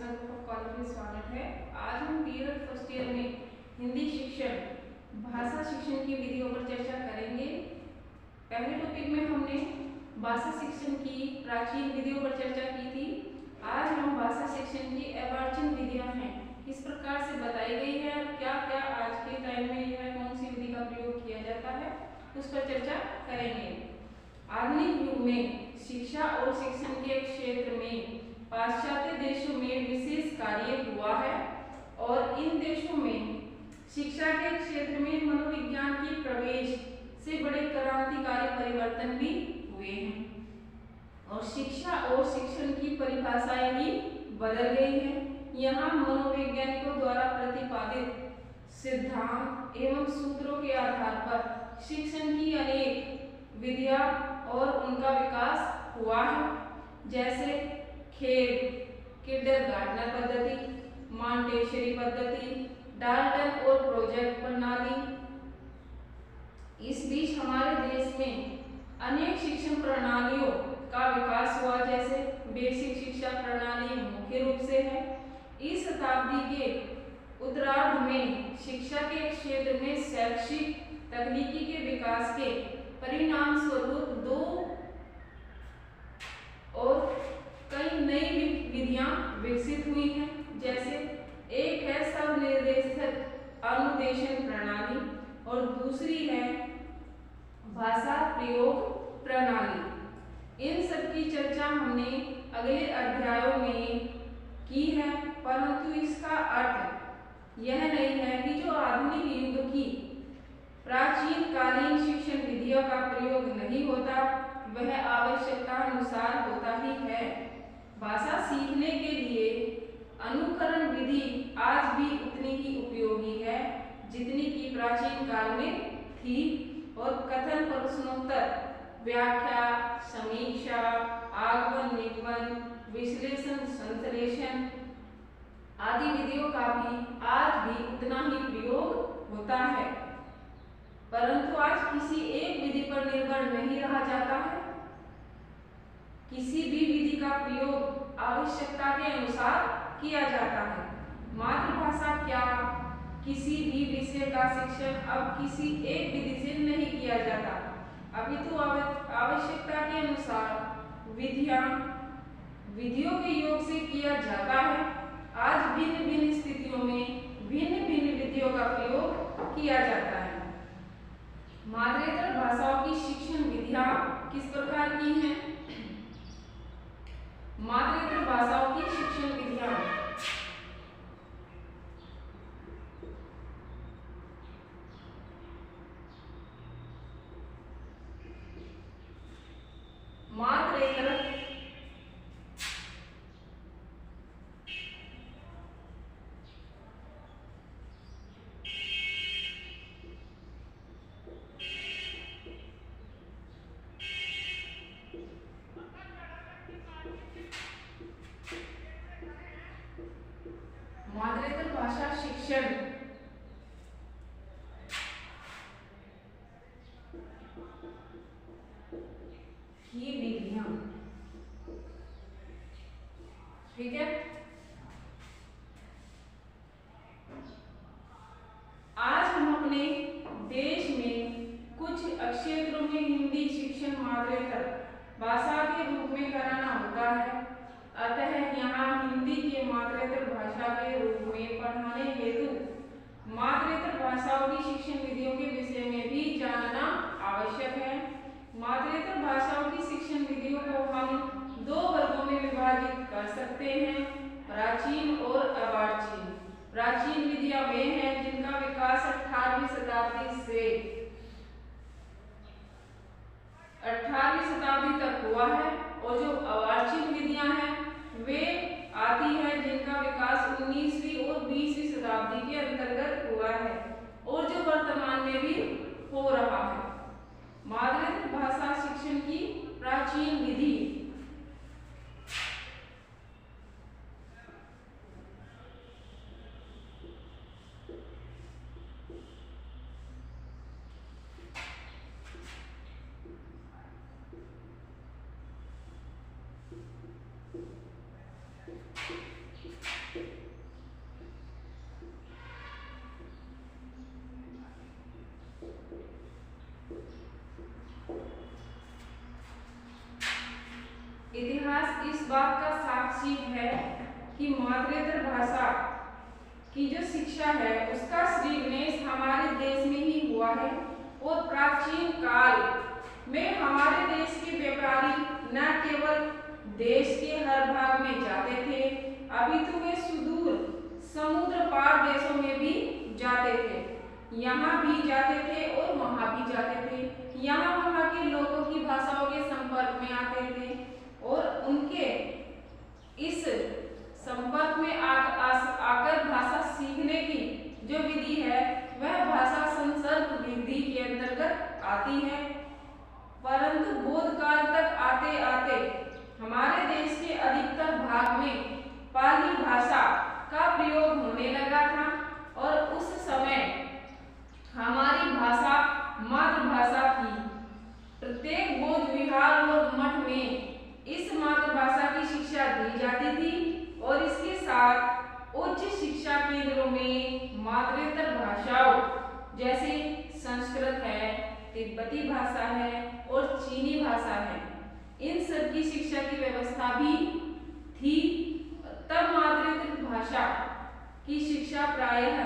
College में स्वागत है। आज हम पीरियड फर्स्ट ईयर में हिंदी शिक्षण भाषा शिक्षण की विधियों पर चर्चा करेंगे। पहले टॉपिक में हमने भाषा शिक्षण की प्राचीन विधियों पर चर्चा की थी। आज हम भाषा शिक्षण की अर्वाचीन विधियां हैं किस प्रकार से बताई गई है और क्या क्या आज के टाइम में यह कौन सी विधि का प्रयोग किया जाता है उस पर चर्चा करेंगे। आधुनिक युग में शिक्षा और शिक्षण के क्षेत्र में पाश्चात्य देशों में विशेष कार्य हुआ है और इन देशों में शिक्षा के क्षेत्र में मनोविज्ञान की प्रवेश से बड़े क्रांतिकारी परिवर्तन भी हुए हैं और शिक्षा और शिक्षण की परिभाषाएं भी बदल गई हैं। यहाँ मनोवैज्ञानिकों द्वारा प्रतिपादित सिद्धांत एवं सूत्रों के आधार पर शिक्षण की अनेक विधियां और उनका विकास हुआ है, जैसे खेल किंडरगार्टनर पद्धति, मॉन्टेसरी पद्धति, डाल्टन और प्रोजेक्ट प्रणाली। इस बीच हमारे देश में अनेक शिक्षण प्रणालियों का विकास हुआ, जैसे बेसिक शिक्षा प्रणाली मुख्य रूप से है। इस शताब्दी के उत्तरार्ध में शिक्षा के क्षेत्र में शैक्षिक तकनीकी के विकास के परिणाम स्वरूप दो और कई नई विधियां विकसित हुई हैं, जैसे एक है स्वनिर्देशित अनुदेशन प्रणाली और दूसरी है भाषा प्रयोग प्रणाली। इन सब की चर्चा हमने अगले अध्यायों में की है, परंतु इसका अर्थ यह नहीं है कि जो आधुनिक युग की प्राचीन कालीन शिक्षण विधियों का प्रयोग नहीं होता, वह आवश्यकता अनुसार होता ही है। भाषा सीखने के लिए अनुकरण विधि आज भी उतनी ही उपयोगी है जितनी की प्राचीन काल में थी और कथन प्रश्नोत्तर व्याख्या समीक्षा आगमन निगमन विश्लेषण संश्लेषण आदि विधियों का भी आज भी उतना ही प्रयोग होता है, परंतु आज किसी एक विधि पर निर्भर नहीं रहा जाता है। किसी भी विधि का प्रयोग आवश्यकता के अनुसार किया जाता है। मातृभाषा क्या किसी भी विषय का शिक्षण अब किसी एक विधि से नहीं किया जाता, अपितु आवश्यकता के अनुसार विधियों के योग से किया जाता है। आज भिन्न भिन्न स्थितियों में भिन्न भिन्न विधियों का प्रयोग किया जाता है। मातृेतर भाषाओं की शिक्षण विधियां किस प्रकार की हैं? मातृेतर भाषाओं की शिक्षण विधियां मातृेतर मातृेतर भाषा शिक्षण की विधियां, ठीक है। आज हम अपने देश में कुछ क्षेत्रों में हिंदी शिक्षण मातृेतर भाषा के रूप में कराना होता है, अतः यहाँ हिंदी के मातृेतर भाषा के रूप में पढ़ाने हेतु मातृेतर भाषाओं की शिक्षण विधियों के विषय में भी जानना आवश्यक है। मातृेतर भाषाओं की शिक्षण विधियों को हम दो वर्गों में विभाजित कर सकते हैं, प्राचीन और अर्वाचीन। प्राचीन विधियां वे हैं जिनका विकास 18वीं शताब्दी से 18वीं शताब्दी तक हुआ है और जो अर्वाचीन विधियां हैं वे आती है जिनका विकास 19वीं और 20वीं शताब्दी के अंतर्गत हुआ है और जो वर्तमान में भी हो रहा है। मातृेतर भाषा शिक्षण की प्राचीन विधि इतिहास इस बात का साक्षी है कि मातृत्व भाषा की जो शिक्षा है उसका श्री गणेश हमारे देश में ही हुआ है। और प्राचीन काल में हमारे देश के व्यापारी न केवल देश के हर भाग में जाते थे, अभी तो वे सुदूर समुद्र पार देशों में भी जाते थे, यहाँ भी जाते थे और वहाँ भी जाते थे। यहाँ वहाँ के लोगों की भाषाओं के संपर्क में आते थे और उनके इस संपर्क में आकर भाषा सीखने की जो विधि है वह भाषा संसर्ग विधि के अंतर्गत आती है। परंतु बौद्ध काल तक आते आते हमारे देश के अधिकतर भाग में पाली भाषा का प्रयोग होने लगा था और उस समय हमारी भाषा मातृभाषा थी। प्रत्येक बौद्ध विहार और मठ में इस मातृभाषा की शिक्षा दी जाती थी और इसके साथ उच्च शिक्षा केंद्रों में मातृत्व भाषाओं जैसे संस्कृत है, तिब्बती भाषा है और चीनी भाषा है, इन सब की शिक्षा की व्यवस्था भी थी। तब मातृत्व भाषा की शिक्षा प्रायः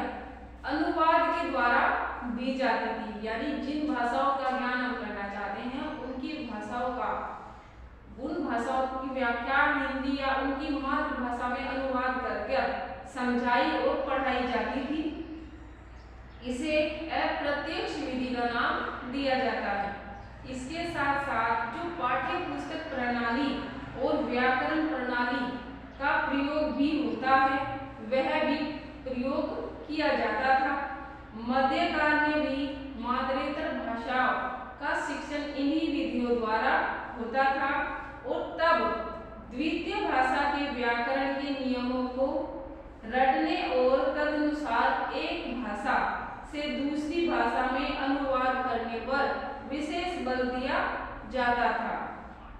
अनुवाद के द्वारा दी जाती थी, यानी जिन भाषाओं का ज्ञान हम करना चाहते हैं उनकी भाषाओं का उन भाषाओं की व्याख्या हिंदी या उनकी मातृभाषा में अनुवाद कर समझाई और पढ़ाई जाती थी। इसे अप्रत्यक्ष विधि का नाम दिया जाता है। इसके साथ साथ जो पाठ्य पुस्तक प्रणाली और व्याकरण प्रणाली का प्रयोग भी होता है वह भी प्रयोग किया जाता था। मध्यकाल में भी मातृत्व भाषाओं का शिक्षण इन्हीं विधियों द्वारा होता था और तब द्वितीय भाषा के व्याकरण के नियमों को रटने और तदनुसार एक भाषा से दूसरी भाषा में अनुवाद करने पर विशेष बल दिया जाता था।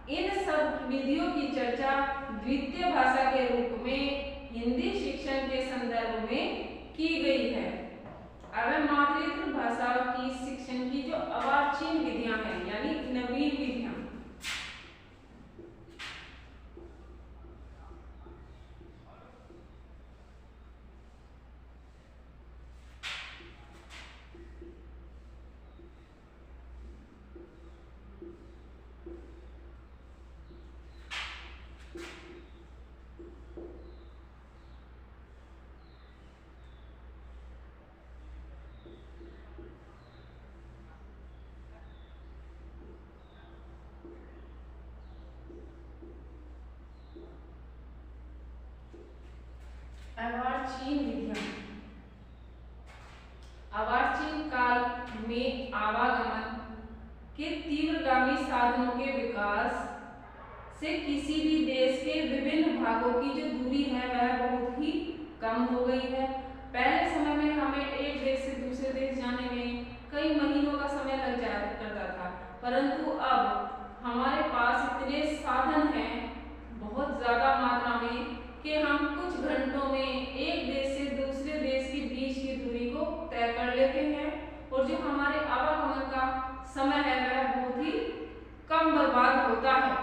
इन सब विधियों की चर्चा द्वितीय भाषा के रूप में हिंदी शिक्षण के संदर्भ में की गई है। अब मातृत्व भाषा की शिक्षण की जो अर्वाचीन विधियां हैं यानी नवीन विधियां, अर्वाचीन विधियां अर्वाचीन काल में आवागमन के तीव्रगामी साधनों के विकास से किसी भी देश के विभिन्न भागों की जो दूरी है वह बहुत ही कम हो गई है। पहले समय में हमें एक देश से दूसरे देश जाने में कई महीनों का समय लग जाया करता था, परंतु अब हमारे पास इतने साधन हैं बहुत ज्यादा मात्रा में कि हम कुछ घंटों में एक देश से दूसरे देश के बीच की दूरी को तय कर लेते हैं और जो हमारे आवागमन का समय है वह बहुत ही कम बर्बाद होता है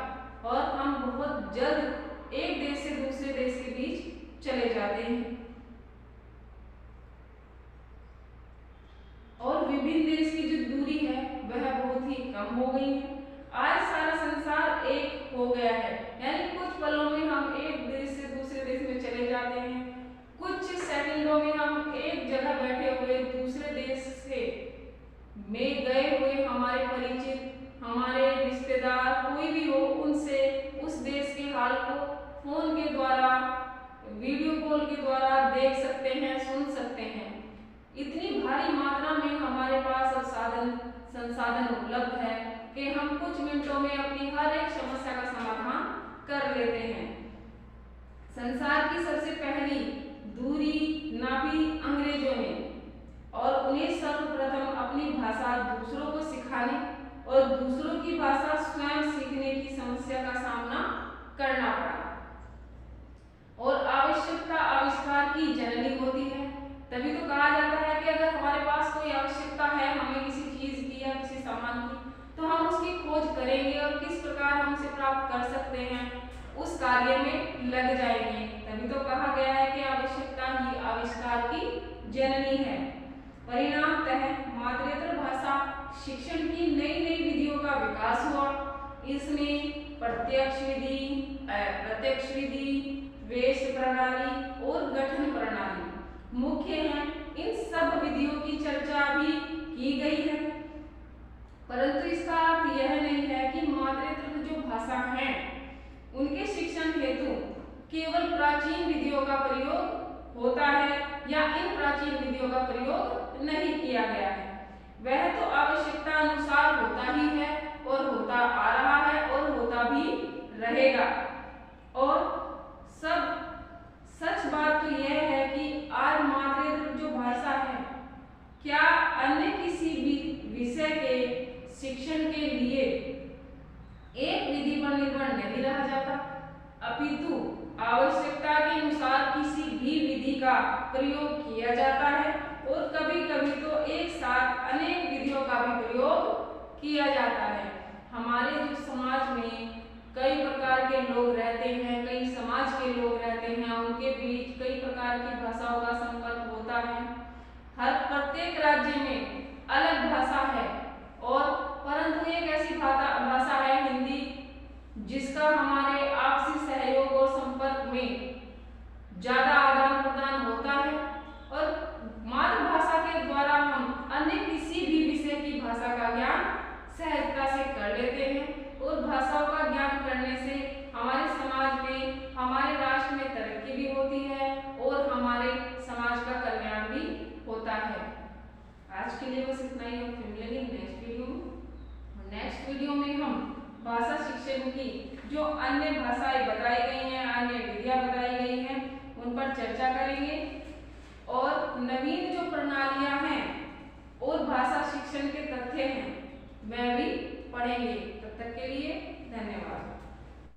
और हम बहुत जल्द एक देश से दूसरे देश के बीच चले जाते हैं और विभिन्न देश की जो दूरी है वह बहुत ही कम हो गई है। आज सारा संसार एक हो गया है, यानी कुछ पलों में हम एक देश से दूसरे देश में चले जाते हैं। कुछ सेकंडों में हम एक जगह बैठे हुए दूसरे देश से में गए हुए हमारे परिचित, हमारे रिश्तेदार कोई भी हो उनसे उस देश के हाल को फोन के द्वारा, वीडियो कॉल के द्वारा देख सकते हैं, सुन सकते हैं। इतनी भारी मात्रा में हमारे पास अब संसाधन उपलब्ध है कि हम कुछ मिनटों में अपनी हर एक समस्या का समाधान कर लेते हैं। संसार की सबसे पहली दूरी नापी अंग्रेजों ने और उन्हें सर्वप्रथम अपनी भाषा दूसरों को सिखाने और दूसरों की भाषा स्वयं सीखने की समस्या का सामना करना पड़ा और आवश्यकता आविष्कार की जननी होती है। तभी तो कहा जाता है कि अगर हमारे पास कोई आवश्यकता है हमें किसी चीज की या किसी सामान की तो हम उसकी खोज करेंगे और किस प्रकार हम उसे प्राप्त कर सकते हैं लग जाएंगे। तभी तो कहा गया है कि आवश्यकता ही आविष्कार की जननी है। परिणामतः मातृत्व भाषा शिक्षण की नई नई विधियों का विकास हुआ। इसमें प्रत्यक्ष विधि, अप्रत्यक्ष विधि, वेश प्रणाली और गठन प्रणाली मुख्य हैं। इन सब विधियों की चर्चा भी की गई है, परंतु इसका अर्थ यह नहीं है कि मातृत्व जो भाषा है उनके शिक्षण हेतु केवल प्राचीन विधियों का प्रयोग होता है या इन प्राचीन विधियों का प्रयोग नहीं किया गया है। वह तो आवश्यकता अनुसार होता ही है और होता आ रहा है और होता भी रहेगा। और सब सच बात तो यह है कि आज मातृत्व जो भाषा है क्या अन्य किसी भी विषय के शिक्षण के लिए एक विधि पर निर्भर नहीं रह जाता, अपितु आवश्यकता के अनुसार किसी भी विधि का प्रयोग किया जाता है और कभी कभी तो एक साथ अनेक विधियों का भी प्रयोग किया जाता है। हमारे जो समाज में कई प्रकार के लोग रहते हैं, कई समाज के लोग रहते हैं, उनके बीच कई प्रकार की भाषाओं का संपर्क होता है। हर प्रत्येक राज्य में अलग भाषा है और परंतु एक ऐसी भाषा है हिंदी जिसका हमारे आपसी सहयोग और संपर्क में ज्यादा आदान प्रदान होता है और मातृभाषा के द्वारा हम अन्य किसी भी विषय की भाषा का ज्ञान सहजता से कर लेते हैं और भाषाओं का ज्ञान करने से हमारे समाज में, हमारे राष्ट्र में तरक्की भी होती है और हमारे समाज का कल्याण भी होता है। आज के लिए बस इतना ही। हम फिर मिलेंगे नेक्स्ट वीडियो में। नेक्स्ट वीडियो में हम भाषा शिक्षण की जो अन्य भाषाएं बताई गई हैं, अन्य विधियां बताई गई हैं, उन पर चर्चा करेंगे और नवीन जो प्रणालियां हैं और भाषा शिक्षण के तथ्य हैं वह भी पढ़ेंगे। तब तक के लिए धन्यवाद।